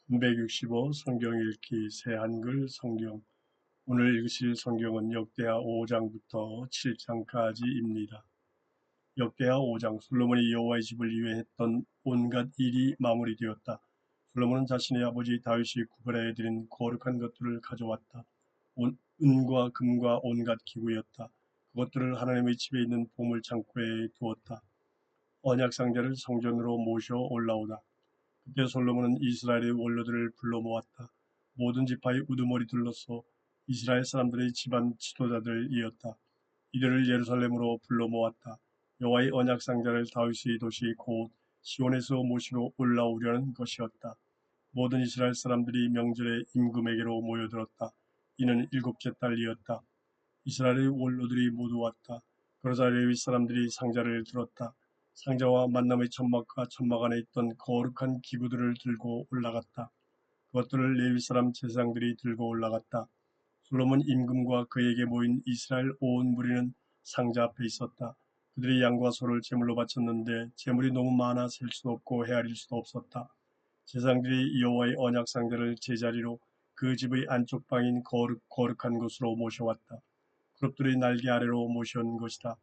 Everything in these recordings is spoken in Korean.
365 성경 읽기 새한글 성경. 오늘 읽으실 성경은 역대하 5장부터 7장까지입니다. 역대하 5장. 솔로몬이 여호와의 집을 위해 했던 온갖 일이 마무리되었다. 솔로몬은 자신의 아버지 다윗이 구별하여 드린 거룩한 것들을 가져왔다. 은과 금과 온갖 기구였다. 그것들을 하나님의 집에 있는 보물 창고에 두었다. 언약 상자를 성전으로 모셔 올라오다. 그때 솔로몬은 이스라엘의 원로들을 불러 모았다. 모든 지파의 우두머리들로서 이스라엘 사람들의 집안 지도자들이었다. 이들을 예루살렘으로 불러 모았다. 여호와의 언약 상자를 다윗의 도시 곧 시온에서 모시고 올라오려는 것이었다. 모든 이스라엘 사람들이 명절에 임금에게로 모여들었다. 이는 일곱째 달이었다. 이스라엘의 원로들이 모두 왔다. 그러자 레위 사람들이 상자를 들었다. 상자와 만남의 천막과 천막 안에 있던 거룩한 기구들을 들고 올라갔다. 그것들을 레위 사람 제사장들이 들고 올라갔다. 솔로몬 임금과 그에게 모인 이스라엘 온 무리는 상자 앞에 있었다. 그들이 양과 소를 제물로 바쳤는데 제물이 너무 많아 셀 수도 없고 헤아릴 수도 없었다. 제사장들이 여호와의 언약 상자를 제자리로 그 집의 안쪽 방인 거룩한 곳으로 모셔왔다. 그룹들이 날개 아래로 모셔온 것이다.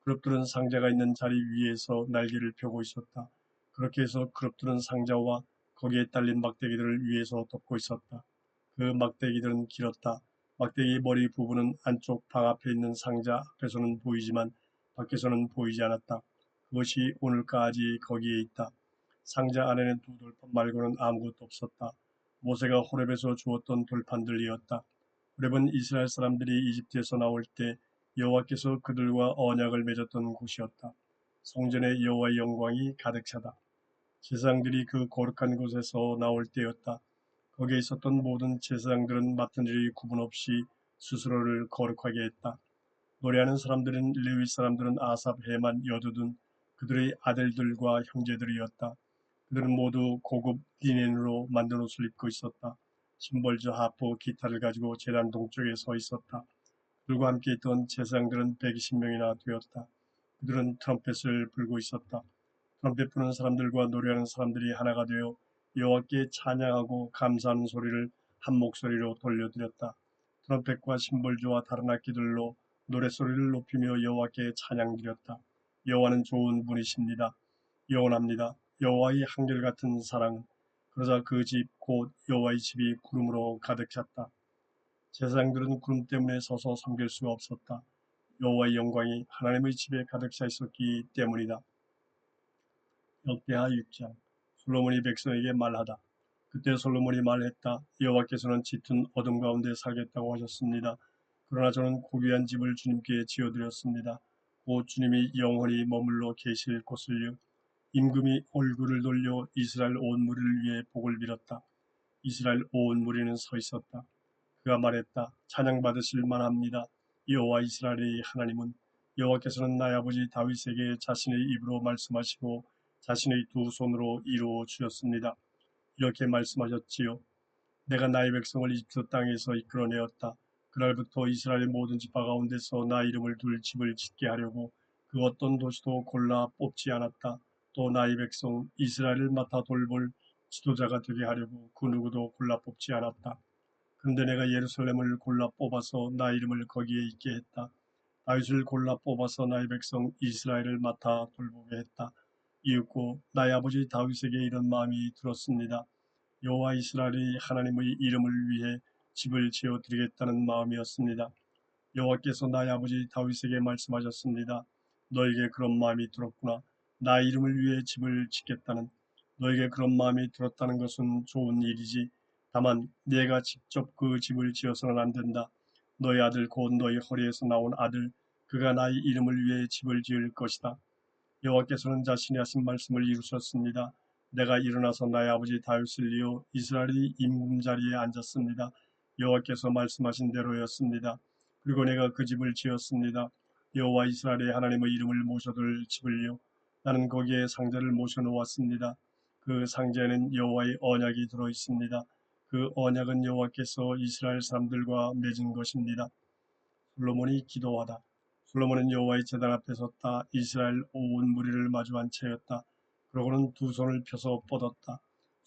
그룹들은 상자가 있는 자리 위에서 날개를 펴고 있었다. 그렇게 해서 그룹들은 상자와 거기에 딸린 막대기들을 위에서 덮고 있었다. 그 막대기들은 길었다. 막대기 머리 부분은 안쪽 방 앞에 있는 상자 앞에서는 보이지만 밖에서는 보이지 않았다. 그것이 오늘까지 거기에 있다. 상자 안에는 두 돌판 말고는 아무것도 없었다. 모세가 호렙에서 주었던 돌판들이었다. 호렙은 이스라엘 사람들이 이집트에서 나올 때 여호와께서 그들과 언약을 맺었던 곳이었다. 성전에 여호와의 영광이 가득 차다. 제사장들이 그 거룩한 곳에서 나올 때였다. 거기에 있었던 모든 제사장들은 맡은 일이 구분 없이 스스로를 거룩하게 했다. 노래하는 사람들은 레위 사람들은 아삽, 헤만, 여두둔 그들의 아들들과 형제들이었다. 그들은 모두 고급 리넨으로 만든 옷을 입고 있었다. 심벌주, 하프, 기타를 가지고 제단 동쪽에 서 있었다. 그들과 함께 있던 제사장들은 120명이나 되었다. 그들은 트럼펫을 불고 있었다. 트럼펫 부는 사람들과 노래하는 사람들이 하나가 되어 여호와께 찬양하고 감사하는 소리를 한 목소리로 돌려드렸다. 트럼펫과 심벌주와 다른 악기들로 노랫소리를 높이며 여호와께 찬양드렸다. 여호와는 좋은 분이십니다. 영원합니다. 여호와의 한결같은 사랑은. 그러자 그 집 곧 여호와의 집이 구름으로 가득 찼다. 제사장들은 구름 때문에 서서 섬길 수가 없었다. 여호와의 영광이 하나님의 집에 가득 차 있었기 때문이다. 역대하 6장. 솔로몬이 백성에게 말하다. 그때 솔로몬이 말했다. 여호와께서는 짙은 어둠 가운데 살겠다고 하셨습니다. 그러나 저는 고귀한 집을 주님께 지어드렸습니다. 곧 주님이 영원히 머물러 계실 곳을요. 임금이 얼굴을 돌려 이스라엘 온 무리를 위해 복을 빌었다. 이스라엘 온 무리는 서 있었다. 그가 말했다. 찬양받으실 만합니다. 여호와 이스라엘의 하나님은. 여호와께서는 나의 아버지 다윗에게 자신의 입으로 말씀하시고 자신의 두 손으로 이루어 주셨습니다. 이렇게 말씀하셨지요. 내가 나의 백성을 이집트 땅에서 이끌어내었다. 그날부터 이스라엘의 모든 지파 가운데서 나 이름을 둘 집을 짓게 하려고 그 어떤 도시도 골라 뽑지 않았다. 또 나의 백성 이스라엘을 맡아 돌볼 지도자가 되게 하려고 그 누구도 골라 뽑지 않았다. 그런데 내가 예루살렘을 골라 뽑아서 나 이름을 거기에 있게 했다. 다윗을 골라 뽑아서 나의 백성 이스라엘을 맡아 돌보게 했다. 이윽고 나의 아버지 다윗에게 이런 마음이 들었습니다. 여호와 이스라엘의 하나님의 이름을 위해 집을 지어 드리겠다는 마음이었습니다. 여호와께서 나의 아버지 다윗에게 말씀하셨습니다. 너에게 그런 마음이 들었구나. 나의 이름을 위해 집을 짓겠다는. 너에게 그런 마음이 들었다는 것은 좋은 일이지. 다만 내가 직접 그 집을 지어서는 안 된다. 너의 아들 곧 너의 허리에서 나온 아들 그가 나의 이름을 위해 집을 지을 것이다. 여호와께서는 자신이 하신 말씀을 이루셨습니다. 내가 일어나서 나의 아버지 다윗을 이어 이스라엘의 임금 자리에 앉았습니다. 여호와께서 말씀하신 대로였습니다. 그리고 내가 그 집을 지었습니다. 여호와 이스라엘의 하나님의 이름을 모셔둘 집을요. 나는 거기에 상자를 모셔놓았습니다. 그 상자에는 여호와의 언약이 들어있습니다. 그 언약은 여호와께서 이스라엘 사람들과 맺은 것입니다. 솔로몬이 기도하다. 솔로몬은 여호와의 제단 앞에 섰다. 이스라엘 온 무리를 마주한 채였다. 그러고는 두 손을 펴서 뻗었다.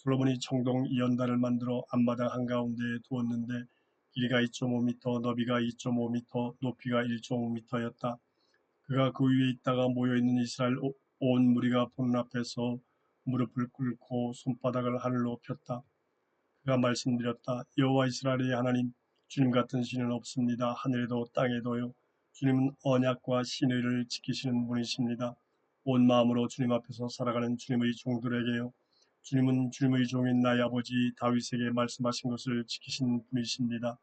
솔로몬이 청동 이연단을 만들어 앞마당 한가운데에 두었는데 길이가 2.5m, 너비가 2.5m, 높이가 1.5m였다. 그가 그 위에 있다가 모여있는 이스라엘 온 무리가 보는 앞에서 무릎을 꿇고 손바닥을 하늘로 폈다. 그가 말씀드렸다. 여호와 이스라엘의 하나님, 주님 같은 신은 없습니다. 하늘에도 땅에도요. 주님은 언약과 신의를 지키시는 분이십니다. 온 마음으로 주님 앞에서 살아가는 주님의 종들에게요. 주님은 주님의 종인 나의 아버지 다윗에게 말씀하신 것을 지키신 분이십니다.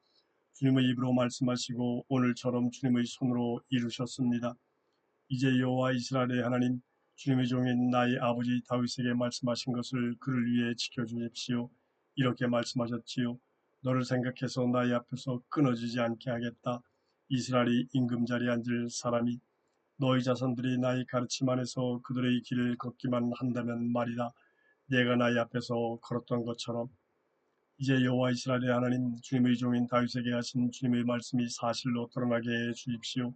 주님의 입으로 말씀하시고 오늘처럼 주님의 손으로 이루셨습니다. 이제 여호와 이스라엘의 하나님, 주님의 종인 나의 아버지 다윗에게 말씀하신 것을 그를 위해 지켜주십시오. 이렇게 말씀하셨지요. 너를 생각해서 나의 앞에서 끊어지지 않게 하겠다. 이스라엘이 임금자리에 앉을 사람이 너희 자손들이 나의 가르침 안에서 그들의 길을 걷기만 한다면 말이다. 내가 나의 앞에서 걸었던 것처럼. 이제 여호와 이스라엘의 하나님, 주님의 종인 다윗에게 하신 주님의 말씀이 사실로 드러나게 해 주십시오.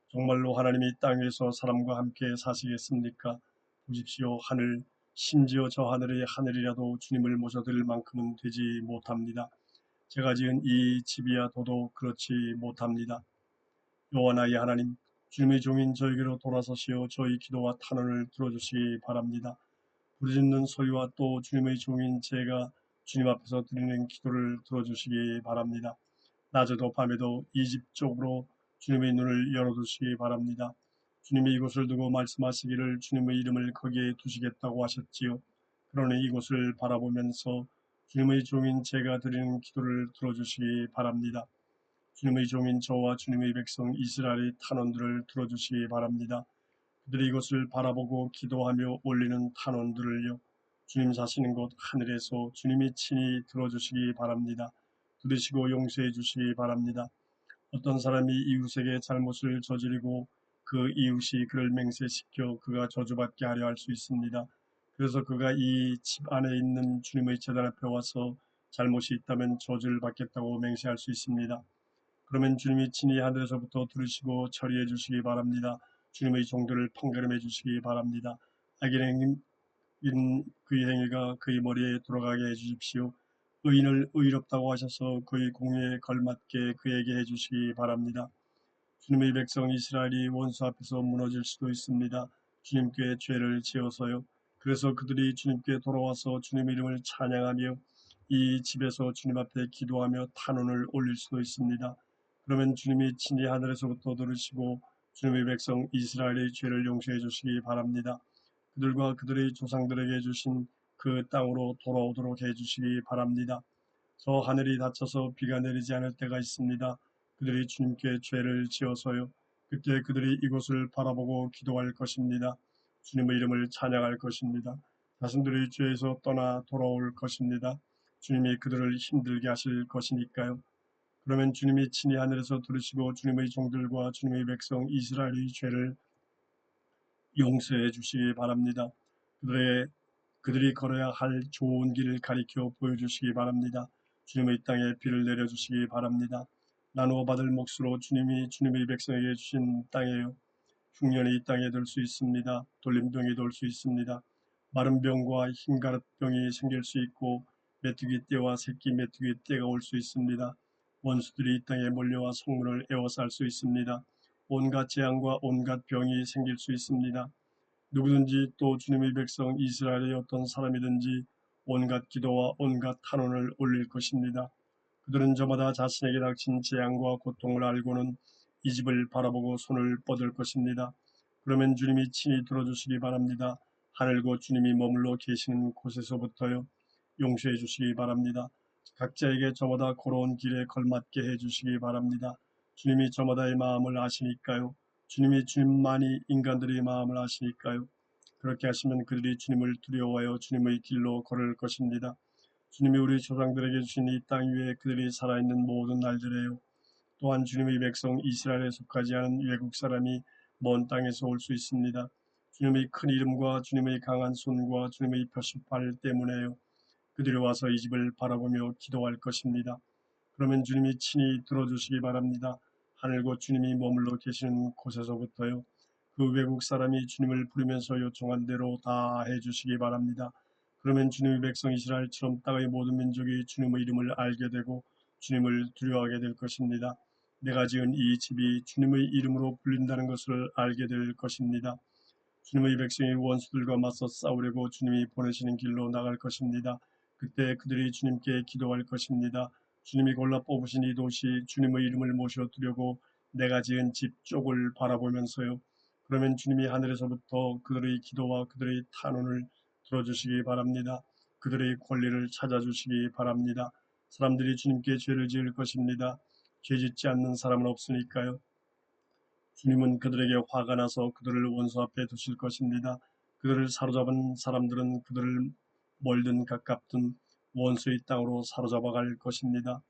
정말로 하나님이 땅 위에서 사람과 함께 사시겠습니까? 보십시오. 하늘, 심지어 저 하늘의 하늘이라도 주님을 모셔드릴 만큼은 되지 못합니다. 제가 지은 이 집이야 더더욱 그렇지 못합니다. 여호와 나의 하나님, 주님의 종인 저에게로 돌아서시어 저희 기도와 탄원을 들어주시기 바랍니다. 부르짖는 소리와 또 주님의 종인 제가 주님 앞에서 드리는 기도를 들어주시기 바랍니다. 낮에도 밤에도 이 집 쪽으로 주님의 눈을 열어두시기 바랍니다. 주님이 이곳을 두고 말씀하시기를 주님의 이름을 거기에 두시겠다고 하셨지요. 그러니 이곳을 바라보면서 주님의 종인 제가 드리는 기도를 들어주시기 바랍니다. 주님의 종인 저와 주님의 백성 이스라엘의 탄원들을 들어주시기 바랍니다. 그들이 이것을 바라보고 기도하며 올리는 탄원들을요. 주님 사시는 곳 하늘에서 주님이 친히 들어주시기 바랍니다. 들으시고 용서해 주시기 바랍니다. 어떤 사람이 이웃에게 잘못을 저지르고 그 이웃이 그를 맹세시켜 그가 저주받게 하려 할 수 있습니다. 그래서 그가 이 집 안에 있는 주님의 제단 앞에 와서 잘못이 있다면 저주를 받겠다고 맹세할 수 있습니다. 그러면 주님이 친히 하늘에서부터 들으시고 처리해 주시기 바랍니다. 주님의 종들을 판결해 주시기 바랍니다. 악인 그의 행위가 그의 머리에 돌아가게 해주십시오. 의인을 의롭다고 하셔서 그의 공의에 걸맞게 그에게 해주시기 바랍니다. 주님의 백성 이스라엘이 원수 앞에서 무너질 수도 있습니다. 주님께 죄를 지어서요. 그래서 그들이 주님께 돌아와서 주님의 이름을 찬양하며 이 집에서 주님 앞에 기도하며 탄원을 올릴 수도 있습니다. 그러면 주님이 친히 하늘에서부터 들으시고 주님의 백성 이스라엘의 죄를 용서해 주시기 바랍니다. 그들과 그들의 조상들에게 주신 그 땅으로 돌아오도록 해주시기 바랍니다. 저 하늘이 닫혀서 비가 내리지 않을 때가 있습니다. 그들이 주님께 죄를 지어서요. 그때 그들이 이곳을 바라보고 기도할 것입니다. 주님의 이름을 찬양할 것입니다. 자신들의 죄에서 떠나 돌아올 것입니다. 주님이 그들을 힘들게 하실 것이니까요. 그러면 주님이 친히 하늘에서 들으시고 주님의 종들과 주님의 백성 이스라엘의 죄를 용서해 주시기 바랍니다. 그들이 걸어야 할 좋은 길을 가리켜 보여주시기 바랍니다. 주님의 땅에 비를 내려주시기 바랍니다. 나누어 받을 몫으로 주님이 주님의 백성에게 주신 땅에요. 흉년이 이 땅에 돌 수 있습니다. 돌림병이 돌 수 있습니다. 마른 병과 흰가룻병이 생길 수 있고 메뚜기 떼와 새끼 메뚜기 떼가 올 수 있습니다. 원수들이 이 땅에 몰려와 성문을 에워쌀 수 있습니다. 온갖 재앙과 온갖 병이 생길 수 있습니다. 누구든지 또 주님의 백성 이스라엘의 어떤 사람이든지 온갖 기도와 온갖 탄원을 올릴 것입니다. 그들은 저마다 자신에게 닥친 재앙과 고통을 알고는 이 집을 바라보고 손을 뻗을 것입니다. 그러면 주님이 친히 들어주시기 바랍니다. 하늘고 주님이 머물러 계시는 곳에서부터요. 용서해 주시기 바랍니다. 각자에게 저마다 걸어온 길에 걸맞게 해주시기 바랍니다. 주님이 저마다의 마음을 아시니까요. 주님만이 인간들의 마음을 아시니까요. 그렇게 하시면 그들이 주님을 두려워하여 주님의 길로 걸을 것입니다. 주님이 우리 조상들에게 주신 이 땅 위에 그들이 살아있는 모든 날들에요. 또한 주님의 백성 이스라엘에 속하지 않은 외국 사람이 먼 땅에서 올 수 있습니다. 주님의 큰 이름과 주님의 강한 손과 주님의 표시팔 때문에요. 그들이 와서 이 집을 바라보며 기도할 것입니다. 그러면 주님이 친히 들어주시기 바랍니다. 하늘과 주님이 머물러 계시는 곳에서부터요. 그 외국 사람이 주님을 부르면서 요청한 대로 다 해주시기 바랍니다. 그러면 주님의 백성 이스라엘처럼 땅의 모든 민족이 주님의 이름을 알게 되고 주님을 두려워하게 될 것입니다. 내가 지은 이 집이 주님의 이름으로 불린다는 것을 알게 될 것입니다. 주님의 백성이 원수들과 맞서 싸우려고 주님이 보내시는 길로 나갈 것입니다. 그때 그들이 주님께 기도할 것입니다. 주님이 골라 뽑으신 이 도시 주님의 이름을 모셔두려고 내가 지은 집 쪽을 바라보면서요. 그러면 주님이 하늘에서부터 그들의 기도와 그들의 탄원을 들어주시기 바랍니다. 그들의 권리를 찾아주시기 바랍니다. 사람들이 주님께 죄를 지을 것입니다. 죄 짓지 않는 사람은 없으니까요. 주님은 그들에게 화가 나서 그들을 원수 앞에 두실 것입니다. 그들을 사로잡은 사람들은 그들을 멀든 가깝든 원수의 땅으로 사로잡아갈 것입니다.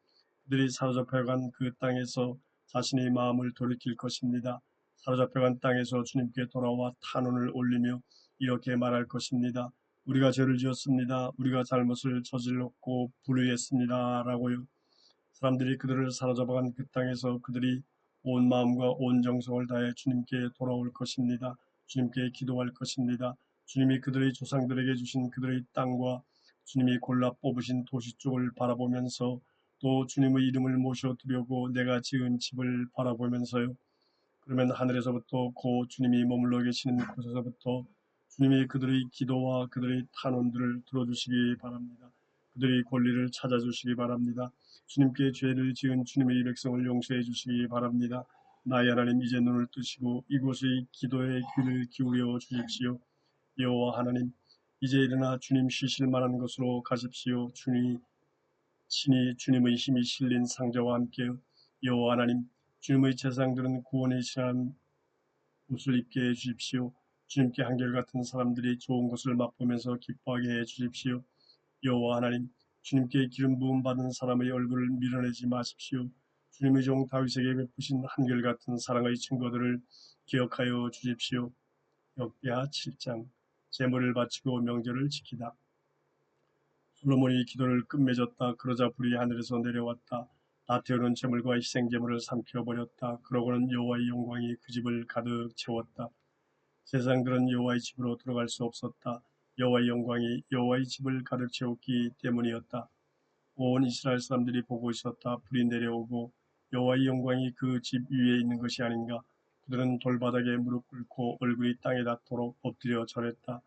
그들이 사로잡혀간 그 땅에서 자신의 마음을 돌이킬 것입니다. 사로잡혀간 땅에서 주님께 돌아와 탄원을 올리며 이렇게 말할 것입니다. 우리가 죄를 지었습니다. 우리가 잘못을 저질렀고 불의했습니다. 라고요. 사람들이 그들을 사로잡아간 그 땅에서 그들이 온 마음과 온 정성을 다해 주님께 돌아올 것입니다. 주님께 기도할 것입니다. 주님이 그들의 조상들에게 주신 그들의 땅과 주님이 골라 뽑으신 도시 쪽을 바라보면서 또 주님의 이름을 모셔두려고 내가 지은 집을 바라보면서요. 그러면 하늘에서부터 곧 주님이 머물러 계시는 곳에서부터 주님이 그들의 기도와 그들의 탄원들을 들어주시기 바랍니다. 그들의 권리를 찾아주시기 바랍니다. 주님께 죄를 지은 주님의 백성을 용서해 주시기 바랍니다. 나의 하나님, 이제 눈을 뜨시고 이곳의 기도에 귀를 기울여 주십시오. 여호와 하나님, 이제 일어나 주님 쉬실 만한 곳으로 가십시오. 친히 주님의 힘이 실린 상자와 함께 여호와 하나님, 주님의 제사장들은 구원의 신한 옷을 입게 해 주십시오. 주님께 한결같은 사람들이 좋은 것을 맛보면서 기뻐하게 해 주십시오. 여호와 하나님, 주님께 기름 부음 받은 사람의 얼굴을 밀어내지 마십시오. 주님의 종 다윗에게 베푸신 한결같은 사랑의 증거들을 기억하여 주십시오. 역대하 7장. 제물을 바치고 명절을 지키다. 솔로몬이 기도를 끝맺었다. 그러자 불이 하늘에서 내려왔다. 다 태우는 제물과 희생제물을 삼켜버렸다. 그러고는 여호와의 영광이 그 집을 가득 채웠다. 제사장들은 여호와의 집으로 들어갈 수 없었다. 여호와의 영광이 여호와의 집을 가득 채웠기 때문이었다. 온 이스라엘 사람들이 보고 있었다. 불이 내려오고 여호와의 영광이 그 집 위에 있는 것이 아닌가. 그들은 돌바닥에 무릎 꿇고 얼굴이 땅에 닿도록 엎드려 절했다.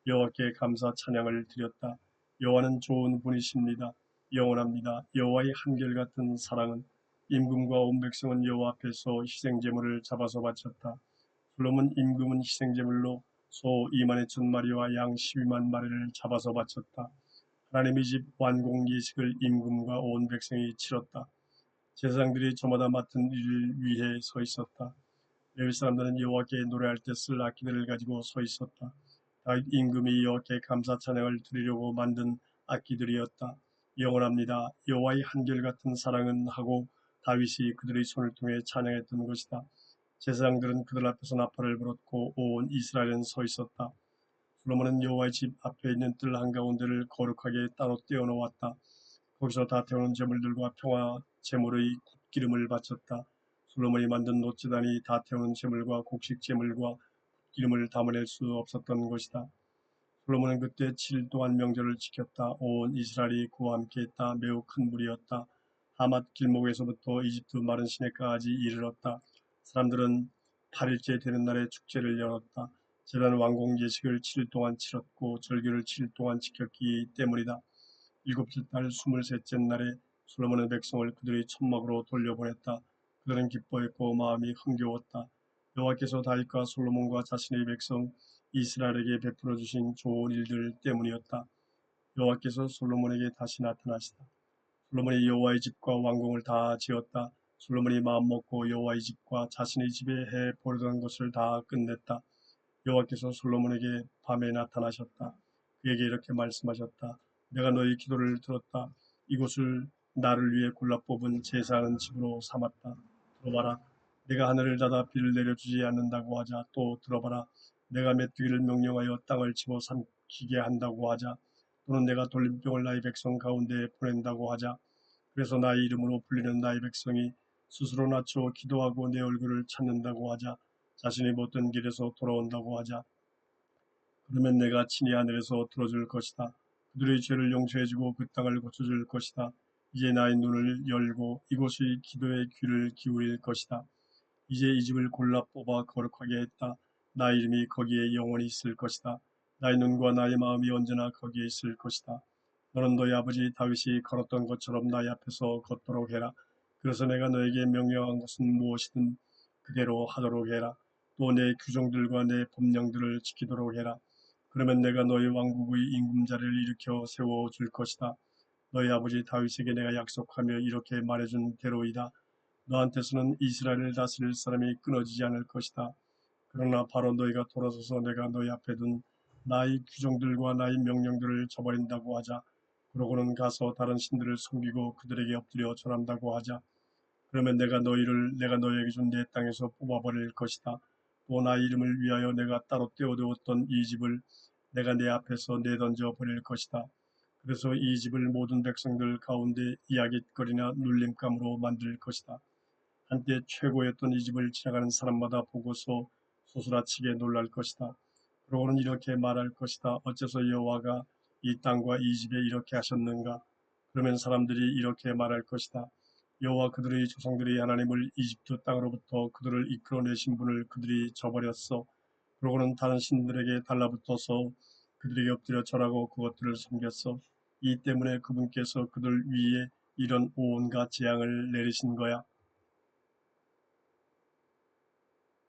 여호와께 감사 찬양을 드렸다. 여호와는 좋은 분이십니다. 영원합니다. 여호와의 한결같은 사랑은 임금과 온 백성은 여호와 앞에서 희생제물을 잡아서 바쳤다. 솔로몬 임금은 희생제물로 소 2만 2천 마리와 양 12만 마리를 잡아서 바쳤다. 하나님의 집 완공 예식을 임금과 온 백성이 치렀다. 제사장들이 저마다 맡은 일을 위해 서 있었다. 레위 사람들은 여호와께 노래할 때 쓸 악기들을 가지고 서 있었다. 다윗 임금이 여호와께 감사 찬양을 드리려고 만든 악기들이었다. 영원합니다. 여호와의 한결같은 사랑은 하고 다윗이 그들의 손을 통해 찬양했던 것이다. 제사장들은 그들 앞에서 나팔을 불었고 온 이스라엘은 서 있었다. 솔로몬은 여호와의 집 앞에 있는 뜰 한가운데를 거룩하게 따로 떼어놓았다. 거기서 다 태우는 제물들과 평화 제물의 굿기름을 바쳤다. 솔로몬이 만든 놋제단이 다 태우는 제물과 곡식 제물과 굿기름을 담아낼 수 없었던 것이다. 솔로몬은 그때 7일 동안 명절을 지켰다. 온 이스라엘이 그와 함께했다. 매우 큰 무리였다. 하맛 길목에서부터 이집트 마른 시내까지 이르렀다. 사람들은 8일째 되는 날에 축제를 열었다. 제단 완공 예식을 7일 동안 치렀고 절기를 7일 동안 지켰기 때문이다. 일곱째 달 23째 날에 솔로몬은 백성을 그들의 천막으로 돌려보냈다. 그들은 기뻐했고 마음이 흥겨웠다. 여호와께서 다윗과 솔로몬과 자신의 백성 이스라엘에게 베풀어 주신 좋은 일들 때문이었다. 여호와께서 솔로몬에게 다시 나타나시다. 솔로몬이 여호와의 집과 왕궁을 다 지었다. 솔로몬이 마음먹고 여호와의 집과 자신의 집에 해 보려던 것을 다 끝냈다. 여호와께서 솔로몬에게 밤에 나타나셨다. 그에게 이렇게 말씀하셨다. 내가 너희 기도를 들었다. 이곳을 나를 위해 골라 뽑은 제사하는 집으로 삼았다. 들어봐라. 내가 하늘을 닫아 비를 내려주지 않는다고 하자. 또 들어봐라. 내가 메뚜기를 명령하여 땅을 집어삼키게 한다고 하자. 또는 내가 돌림병을 나의 백성 가운데 보낸다고 하자. 그래서 나의 이름으로 불리는 나의 백성이 스스로 낮춰 기도하고 내 얼굴을 찾는다고 하자. 자신이 못된 길에서 돌아온다고 하자. 그러면 내가 친히 하늘에서 들어줄 것이다. 그들의 죄를 용서해주고 그 땅을 고쳐줄 것이다. 이제 나의 눈을 열고 이곳의 기도의 귀를 기울일 것이다. 이제 이 집을 골라 뽑아 거룩하게 했다. 나의 이름이 거기에 영원히 있을 것이다. 나의 눈과 나의 마음이 언제나 거기에 있을 것이다. 너는 너희 아버지 다윗이 걸었던 것처럼 나의 앞에서 걷도록 해라. 그래서 내가 너에게 명령한 것은 무엇이든 그대로 하도록 해라. 또 내 규정들과 내 법령들을 지키도록 해라. 그러면 내가 너희 왕국의 임금자를 일으켜 세워줄 것이다. 너희 아버지 다윗에게 내가 약속하며 이렇게 말해준 대로이다. 너한테서는 이스라엘을 다스릴 사람이 끊어지지 않을 것이다. 그러나 바로 너희가 돌아서서 내가 너희 앞에 둔 나의 규정들과 나의 명령들을 저버린다고 하자. 그러고는 가서 다른 신들을 섬기고 그들에게 엎드려 절한다고 하자. 그러면 내가 너희를 내가 너희에게 준 내 땅에서 뽑아버릴 것이다. 또 나의 이름을 위하여 내가 따로 떼어두었던 이 집을 내가 내 앞에서 내던져 버릴 것이다. 그래서 이 집을 모든 백성들 가운데 이야깃거리나 눌림감으로 만들 것이다. 한때 최고였던 이 집을 지나가는 사람마다 보고서 소스라치게 놀랄 것이다. 그러고는 이렇게 말할 것이다. 어째서 여호와가 이 땅과 이 집에 이렇게 하셨는가? 그러면 사람들이 이렇게 말할 것이다. 여호와 그들의 조상들이 하나님을 이집트 땅으로부터 그들을 이끌어내신 분을 그들이 저버렸어. 그러고는 다른 신들에게 달라붙어서 그들에게 엎드려 절하고 그것들을 섬겼어. 이 때문에 그분께서 그들 위에 이런 온갖 재앙을 내리신 거야.